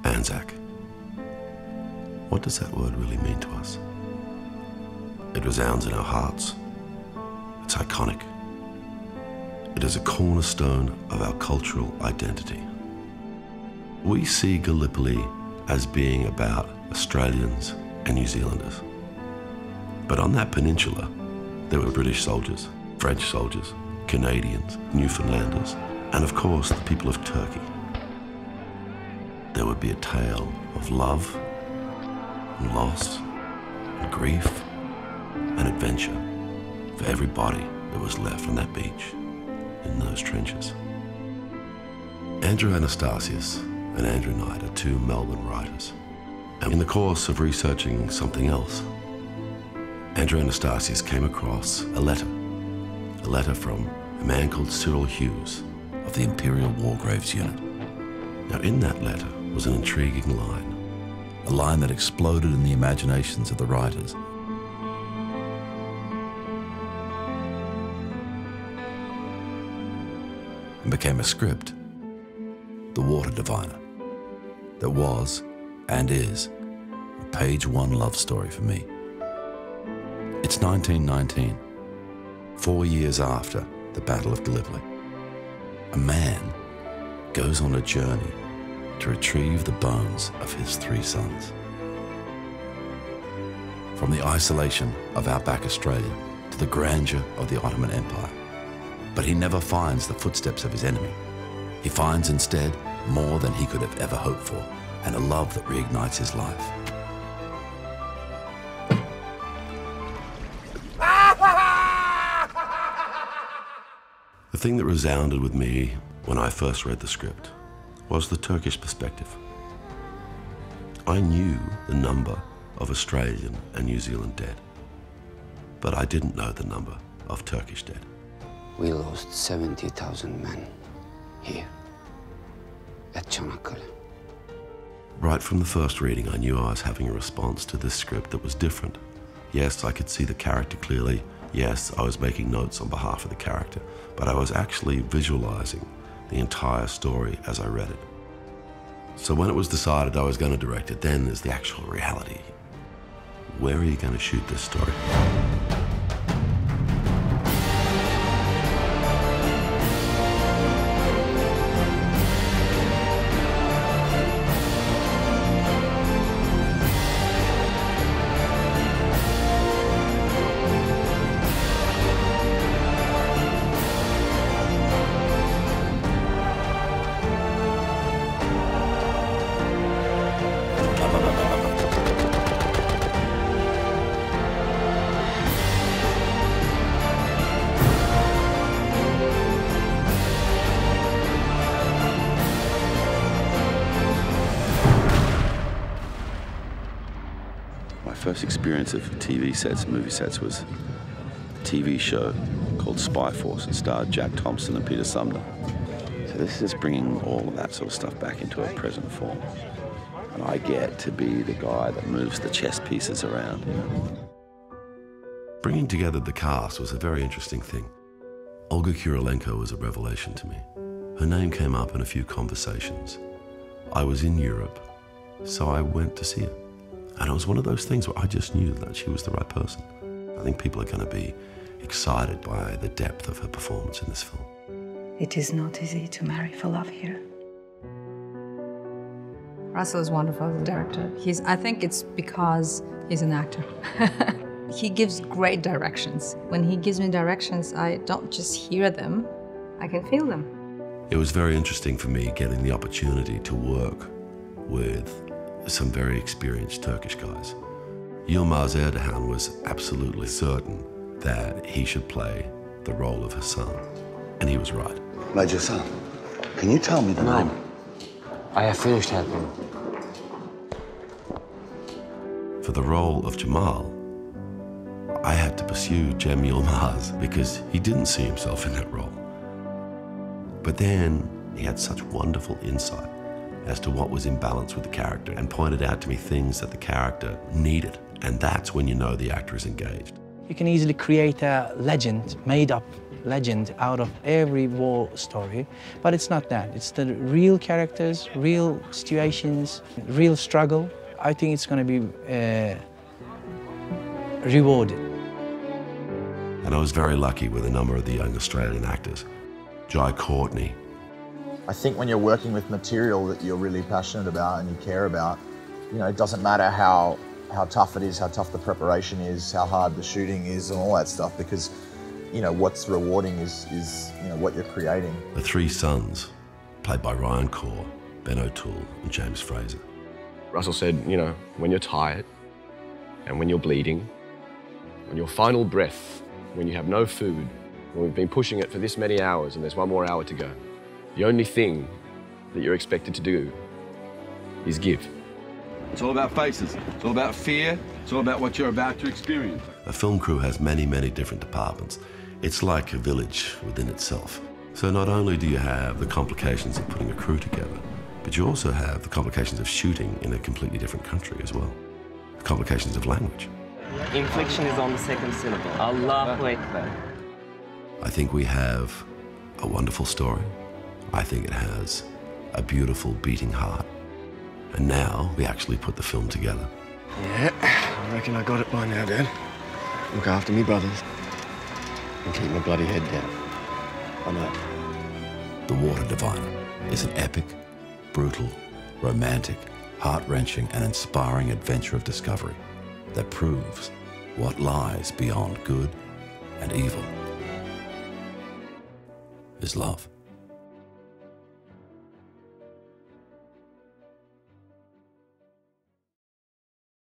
Anzac. What does that word really mean to us? It resounds in our hearts. It's iconic. It is a cornerstone of our cultural identity. We see Gallipoli as being about Australians and New Zealanders. But on that peninsula, there were British soldiers, French soldiers, Canadians, Newfoundlanders, and of course, the people of Turkey. There would be a tale of love, and loss, and grief, and adventure for every body that was left on that beach, in those trenches. Andrew Anastasios and Andrew Knight are two Melbourne writers. And in the course of researching something else, Andrew Anastasios came across a letter from a man called Cyril Hughes of the Imperial War Graves Unit. Now, in that letter was an intriguing line, a line that exploded in the imaginations of the writers. And became a script, The Water Diviner, that was and is a page-one love story for me. It's 1919, 4 years after the Battle of Gallipoli. A man goes on a journey to retrieve the bones of his 3 sons. From the isolation of outback Australia to the grandeur of the Ottoman Empire. But he never finds the footsteps of his enemy. He finds instead more than he could have ever hoped for, and a love that reignites his life. The thing that resounded with me when I first read the script was the Turkish perspective. I knew the number of Australian and New Zealand dead, but I didn't know the number of Turkish dead. We lost 70,000 men here at Çanakkale. Right from the first reading, I knew I was having a response to this script that was different. Yes, I could see the character clearly. Yes, I was making notes on behalf of the character, but I was actually visualizing the entire story as I read it. So when it was decided I was going to direct it, then there's the actual reality. Where are you going to shoot this story? My first experience of TV sets, movie sets, was a TV show called Spy Force. It starred Jack Thompson and Peter Sumner. So this is bringing all of that sort of stuff back into a present form. And I get to be the guy that moves the chess pieces around. You know? Bringing together the cast was a very interesting thing. Olga Kurylenko was a revelation to me. Her name came up in a few conversations. I was in Europe, so I went to see her. And it was one of those things where I just knew that she was the right person. I think people are going to be excited by the depth of her performance in this film. It is not easy to marry for love here. Russell is wonderful as a director. I think it's because he's an actor. He gives great directions. When he gives me directions, I don't just hear them, I can feel them. It was very interesting for me getting the opportunity to work with some very experienced Turkish guys. Yilmaz Erdogan was absolutely certain that he should play the role of Hassan, and he was right. Major Hassan, can you tell me the name? I have finished helping. For the role of Jamal, I had to pursue Cem Yilmaz because he didn't see himself in that role. But then he had such wonderful insight as to what was in balance with the character and pointed out to me things that the character needed. And that's when you know the actor is engaged. You can easily create a legend made up legend out of every war story, but it's not that. It's the real characters, real situations, real struggle. I think it's going to be rewarded. And I was very lucky with a number of the young Australian actors. Courtney. I think when you're working with material that you're really passionate about and you care about, you know, it doesn't matter how tough it is, how tough the preparation is, how hard the shooting is and all that stuff, because, you know, what's rewarding is you know, what you're creating. The three sons, played by Ryan Corr, Ben O'Toole and James Fraser. Russell said, you know, when you're tired and when you're bleeding, on your final breath, when you have no food, when we've been pushing it for this many hours and there's one more hour to go, the only thing that you're expected to do is give. It's all about faces. It's all about fear. It's all about what you're about to experience. A film crew has many, many different departments. It's like a village within itself. So not only do you have the complications of putting a crew together, but you also have the complications of shooting in a completely different country as well. The complications of language. Inflection is on the second syllable. Allahu Akbar. I think we have a wonderful story. I think it has a beautiful beating heart. And now we actually put the film together. Yeah, I reckon I got it by now, Dad. Look after me brothers and keep my bloody head down. I know. The Water Diviner is an epic, brutal, romantic, heart-wrenching and inspiring adventure of discovery that proves what lies beyond good and evil is love.